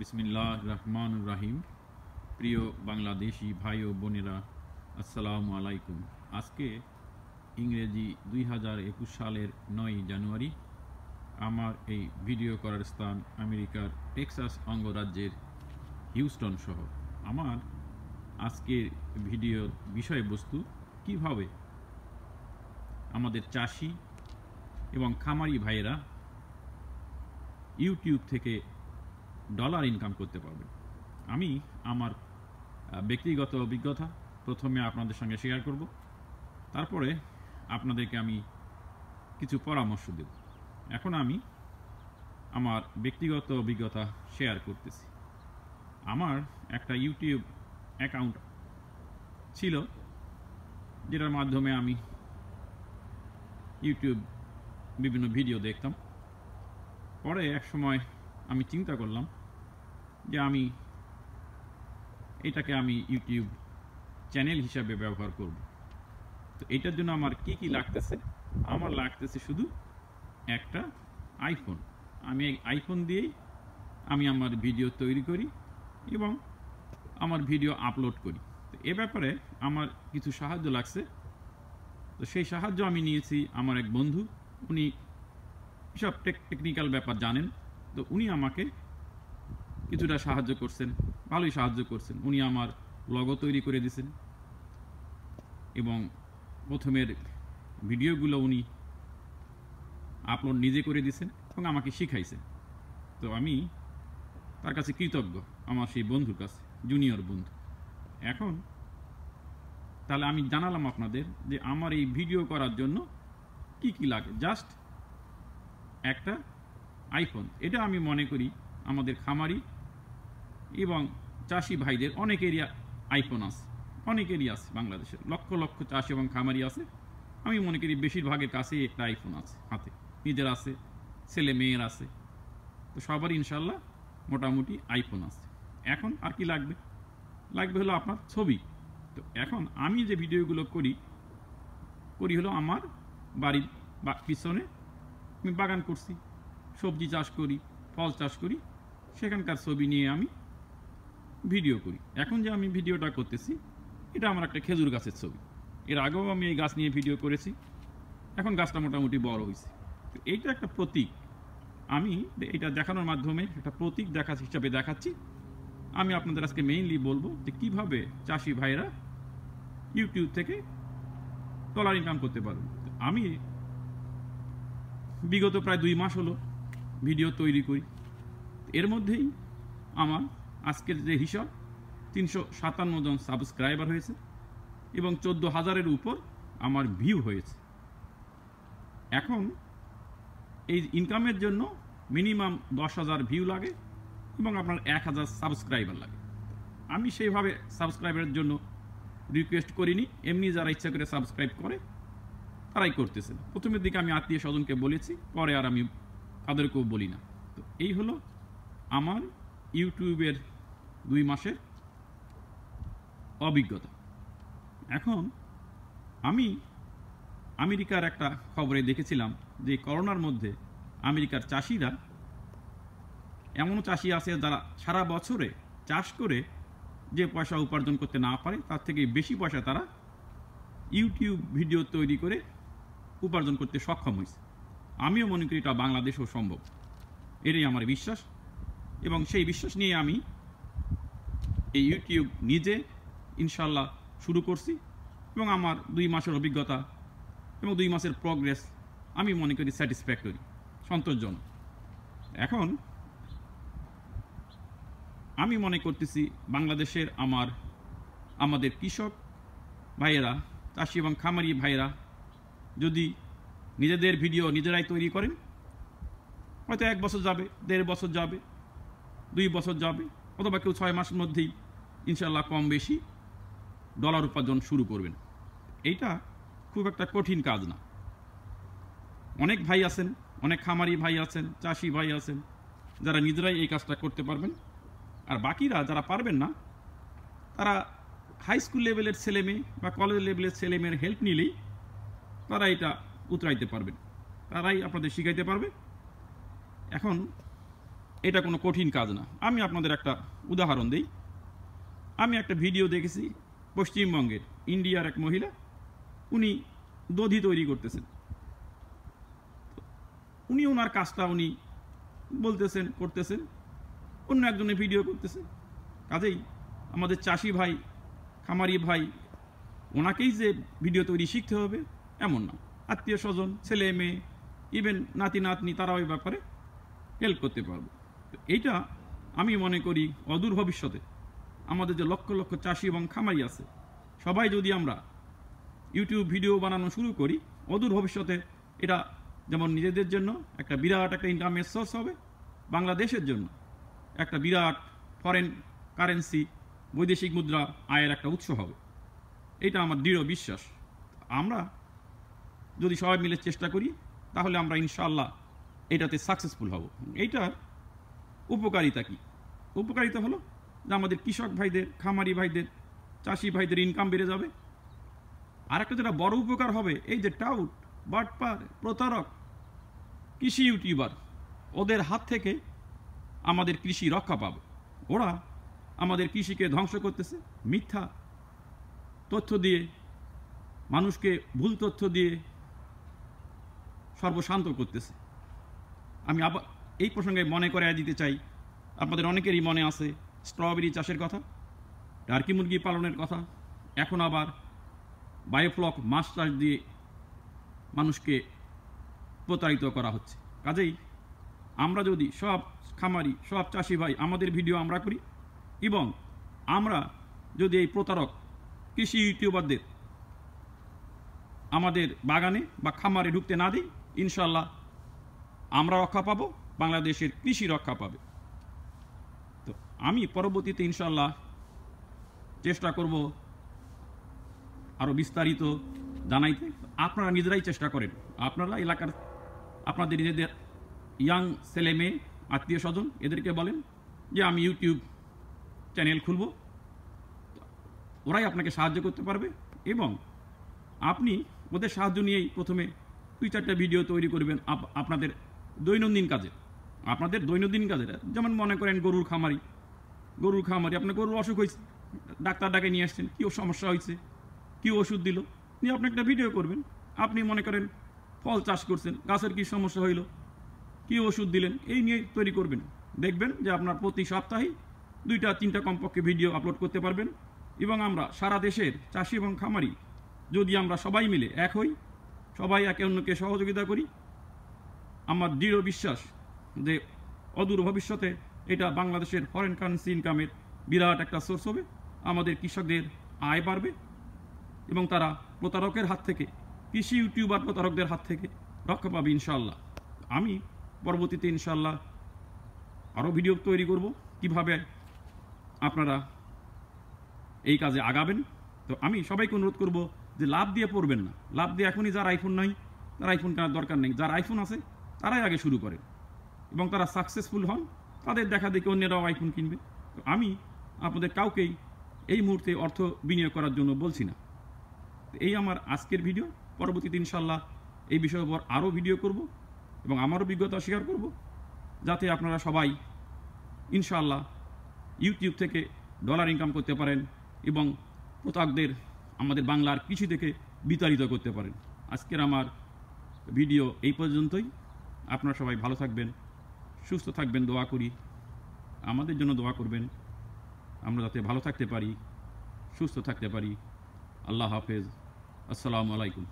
বিসমিল্লাহ রহমান রাহিম। প্রিয় বাংলাদেশি ভাই ও বোনেরা, আসসালামু আলাইকুম। আজকে ইংরেজি 2021 সালের 9 জানুয়ারি। আমার এই ভিডিও করার স্থান আমেরিকার টেক্সাস অঙ্গরাজ্যের হিউস্টন শহর। আমার আজকের ভিডিওর বিষয়বস্তু কিভাবে আমাদের চাষি এবং খামারি ভাইয়েরা ইউটিউব থেকে ডলার ইনকাম করতে পারবে। আমি আমার ব্যক্তিগত অভিজ্ঞতা প্রথমে আপনাদের সঙ্গে শেয়ার করব, তারপরে আপনাদেরকে আমি কিছু পরামর্শ দেব। এখন আমি আমার ব্যক্তিগত অভিজ্ঞতা শেয়ার করতেছি। আমার একটা ইউটিউব অ্যাকাউন্ট ছিল, যেটার মাধ্যমে আমি ইউটিউব বিভিন্ন ভিডিও দেখতাম। পরে এক সময় আমি চিন্তা করলাম যে আমি এটাকে ইউটিউব চ্যানেল হিসাবে ব্যবহার করব। তো এটার জন্য আমার কি কি লাগতেছে? আমার লাগতেছে শুধু একটা আইফোন। আমি এই আইফোন দিয়েই আমি আমার ভিডিও তৈরি করি এবং আমার ভিডিও আপলোড করি। তো এ ব্যাপারে আমার কিছু সাহায্য লাগছে। তো সেই সাহায্য আমি নিয়েছি আমার এক বন্ধু। উনি সব টেকনিক্যাল ব্যাপার জানেন। তো উনি আমাকে কিছুটা সাহায্য করছেন, ভালোই সাহায্য করছেন। উনি আমার লগো তৈরি করে দিয়েছেন এবং প্রথমের ভিডিওগুলো উনি আপলোড নিজে করে দিয়েছেন এবং আমাকে শিখাইছেন। তো আমি তার কাছে কৃতজ্ঞ, আমার সেই বন্ধুর কাছে, জুনিয়র বন্ধু। এখন তাহলে আমি জানালাম আপনাদের যে আমার এই ভিডিও করার জন্য কি কি লাগে। জাস্ট একটা আইফোন। এটা আমি মনে করি আমাদের খামারি এবং চাষি ভাইদের অনেকেরই আইফোন আছে, অনেকেরই আছে। বাংলাদেশের লক্ষ লক্ষ চাষি এবং খামারি আছে। আমি মনে করি বেশিরভাগের কাছেই একটা আইফোন আছে হাতে, নিজের আছে, ছেলে মেয়ের আছে। তো সবারই ইনশাল্লাহ মোটামুটি আইফোন আছে। এখন আর কি লাগবে? লাগবে হলো আপনার ছবি। তো এখন আমি যে ভিডিওগুলো করি হলো আমার বাড়ির পিছনে আমি বাগান করছি, সবজি চাষ করি, ফল চাষ করি, সেখানকার ছবি নিয়ে আমি ভিডিও করি। এখন যে আমি ভিডিওটা করতেছি, এটা আমার একটা খেজুর গাছের ছবি। এর আগেও আমি এই গাছ নিয়ে ভিডিও করেছি। এখন গাছটা মোটামুটি বড় হয়েছে। তো এইটা একটা প্রতীক। আমি এটা দেখানোর মাধ্যমে একটা প্রতীক হিসাবে দেখাচ্ছি। আমি আপনাদের আজকে মেইনলি বলবো যে কিভাবে চাষি ভাইরা ইউটিউব থেকে ডলার ইনকাম করতে পারবে। আমি বিগত প্রায় 2 মাস হলো ভিডিও তৈরি করি। এর মধ্যেই আমার আজকের যে হিসাব 357 জন সাবস্ক্রাইবার হয়েছে এবং 14,000-এর উপর আমার ভিউ হয়েছে। এখন এই ইনকামের জন্য মিনিমাম 10,000 ভিউ লাগে এবং আপনার 1,000 সাবস্ক্রাইবার লাগে। আমি সেইভাবে সাবস্ক্রাইবারের জন্য রিকোয়েস্ট করিনি, এমনি যারা ইচ্ছা করে সাবস্ক্রাইব করে তারাই করতেছেন। প্রথমের দিকে আমি আত্মীয় স্বজনকে বলেছি, পরে আর আমি তাদেরকেও বলি না। তো এই হলো আমার ইউটিউবের 2 মাসের অভিজ্ঞতা। এখন আমি আমেরিকার একটা খবরে দেখেছিলাম যে করোনার মধ্যে আমেরিকার চাষিরা, এমনও চাষি আছে যারা সারা বছরে চাষ করে যে পয়সা উপার্জন করতে না পারে, তার থেকে বেশি পয়সা তারা ইউটিউব ভিডিও তৈরি করে উপার্জন করতে সক্ষম হয়েছে। আমিও মনে করি এটা বাংলাদেশেও সম্ভব, এটাই আমার বিশ্বাস। এবং সেই বিশ্বাস নিয়ে আমি এই ইউটিউব নিজে ইনশাল্লাহ শুরু করছি এবং আমার 2 মাসের অভিজ্ঞতা এবং 2 মাসের প্রগ্রেস আমি মনে করি স্যাটিসফ্যাক্টরি, সন্তোষজনক। এখন আমি মনে করতেছি বাংলাদেশের আমাদের কৃষক ভাইয়েরা, চাষি এবং খামারি ভাইয়েরা যদি নিজেদের ভিডিও নিজেরাই তৈরি করেন, হয়তো 1 বছর যাবে, 1.5 বছর যাবে, 2 বছর যাবে, অথবা কেউ 6 মাসের মধ্যেই ইনশাল্লাহ কম বেশি ডলার উপার্জন শুরু করবেন। এইটা খুব একটা কঠিন কাজ না। অনেক ভাই আছেন, অনেক খামারি ভাই আছেন, চাষি ভাই আছেন, যারা নিজেরাই এই কাজটা করতে পারবেন। আর বাকিরা যারা পারবেন না, তারা হাই স্কুল লেভেলের ছেলে মেয়ে বা কলেজ লেভেলের ছেলে মেয়ের হেল্প নিলেই তারা এটা উতরাইতে পারবেন, তারাই আপনাদের শিখাইতে পারবে। এখন এটা কোনো কঠিন কাজ না। আমি আপনাদের একটা উদাহরণ দিই। আমি একটা ভিডিও দেখেছি, পশ্চিমবঙ্গের ইন্ডিয়ার এক মহিলা, উনি দধি তৈরি করতেছেন। উনি ওনার কাজটা উনি বলতেছেন, করতেছেন, অন্য একজনের ভিডিও করতেছে। কাজেই আমাদের চাষি ভাই, খামারি ভাই, ওনাকেই যে ভিডিও তৈরি শিখতে হবে এমন না। আত্মীয় স্বজন, ছেলে মেয়ে, ইভেন নাতি নাতনি, তারাও এই ব্যাপারে হেল্প করতে পারবে। এইটা আমি মনে করি অদূর ভবিষ্যতে আমাদের যে লক্ষ লক্ষ চাষি এবং খামারি আছে, সবাই যদি আমরা ইউটিউব ভিডিও বানানো শুরু করি, অদূর ভবিষ্যতে এটা যেমন নিজেদের জন্য একটা বিরাট একটা ইনকামের সোর্স হবে, বাংলাদেশের জন্য একটা বিরাট ফরেন কারেন্সি, বৈদেশিক মুদ্রা আয়ের একটা উৎস হবে। এটা আমার দৃঢ় বিশ্বাস। আমরা যদি সবাই মিলে চেষ্টা করি তাহলে আমরা ইনশাআল্লাহ এটাতে সাকসেসফুল হব। এইটার উপকারিতা কি? উপকারিতা হলো যে আমাদের কৃষক ভাইদের, খামারি ভাইদের, চাষি ভাইদের ইনকাম বেড়ে যাবে। আর একটা যেটা বড় উপকার হবে, এই যে টাউট, বাটপার, প্রতারক কৃষি ইউটিউবার, ওদের হাত থেকে আমাদের কৃষি রক্ষা পাবে। ওরা আমাদের কৃষিকে ধ্বংস করতেছে মিথ্যা তথ্য দিয়ে, মানুষকে ভুল তথ্য দিয়ে সর্বশান্ত করতেছে। আমি আবার এই প্রসঙ্গে মনে করাই দিতে চাই, আপনাদের অনেকেরই মনে আছে স্ট্রবেরি চাষের কথা, টার্কি মুরগি পালনের কথা, এখন আবার বায়োফ্লক মাছ চাষ দিয়ে মানুষকে প্রতারিত করা হচ্ছে। কাজেই আমরা যদি সব খামারি, সব চাষি ভাই আমাদের ভিডিও আমরা করি, এবং আমরা যদি এই প্রতারক কৃষি ইউটিউবারদের আমাদের বাগানে বা খামারে ঢুকতে না দিই, ইনশাল্লাহ আমরা রক্ষা পাবো, বাংলাদেশের কৃষি রক্ষা পাবে। তো আমি পরবর্তীতে ইনশাল্লাহ চেষ্টা করব আরও বিস্তারিত জানাইতে। আপনারা নিজেরাই চেষ্টা করেন, আপনারা এলাকার আপনাদের নিজেদের ইয়াং ছেলে মেয়ে, আত্মীয় স্বজন, এদেরকে বলেন যে আমি ইউটিউব চ্যানেল খুলব, ওরাই আপনাকে সাহায্য করতে পারবে। এবং আপনি ওদের সাহায্য নিয়েই প্রথমে 2-4টা ভিডিও তৈরি করবেন আপনাদের দৈনন্দিন কাজে। আপনাদের দৈনন্দিন কাজের যেমন মনে করেন গরুর খামারি, আপনার গরুর অসুখ হয়েছে, ডাক্তার ডাকে নিয়ে আসছেন, কী সমস্যা হয়েছে, কী ওষুধ দিল, নিয়ে আপনি একটা ভিডিও করবেন। আপনি মনে করেন ফল চাষ করছেন, গাছের কী সমস্যা হইল, কী ওষুধ দিলেন, এই নিয়ে তৈরি করবেন। দেখবেন যে আপনার প্রতি সপ্তাহেই 2-3টা কমপক্ষে ভিডিও আপলোড করতে পারবেন। এবং আমরা সারা দেশের চাষি এবং খামারি যদি আমরা সবাই মিলে এক হই, সবাই একে অন্যকে সহযোগিতা করি, আমার দৃঢ় বিশ্বাস যে অদূর ভবিষ্যতে এটা বাংলাদেশের ফরেন কারেন্সি ইনকামের বিরাট একটা সোর্স হবে। আমাদের কৃষকদের আয় বাড়বে এবং তারা প্রতারকের হাত থেকে, কৃষি ইউটিউবার প্রতারকদের হাত থেকে রক্ষা পাবে ইনশাআল্লাহ। আমি পরবর্তীতে ইনশাআল্লাহ আরও ভিডিও তৈরি করব কিভাবে আপনারা এই কাজে আগাবেন। তো আমি সবাইকে অনুরোধ করব যে লাভ দিয়ে পড়বেন না। লাভ দিয়ে এখনই যার আইফোন নাই তার আইফোন কেনার দরকার নেই, যার আইফোন আছে তারাই আগে শুরু করে এবং তারা সাকসেসফুল হন, তাদের দেখা দেখে অন্যরাও আইফোন কিনবে। তো আমি আপনাদের কাউকেই এই মুহূর্তে অর্থ বিনিয়োগ করার জন্য বলছি না। এই আমার আজকের ভিডিও। পরবর্তীতে ইনশাল্লাহ এই বিষয়ের উপর আরও ভিডিও করব এবং আমার অভিজ্ঞতা শেয়ার করব, যাতে আপনারা সবাই ইনশাল্লাহ ইউটিউব থেকে ডলার ইনকাম করতে পারেন এবং প্রতারকদের আমাদের বাংলার কৃষি থেকে বিতাড়িত করতে পারেন। আজকের আমার ভিডিও এই পর্যন্তই। আপনারা সবাই ভালো থাকবেন, সুস্থ থাকবেন, দোয়া করি আমাদের জন্য দোয়া করবেন, আমরা যাতে ভালো থাকতে পারি, সুস্থ থাকতে পারি। আল্লাহ হাফেজ, আসসালামু আলাইকুম।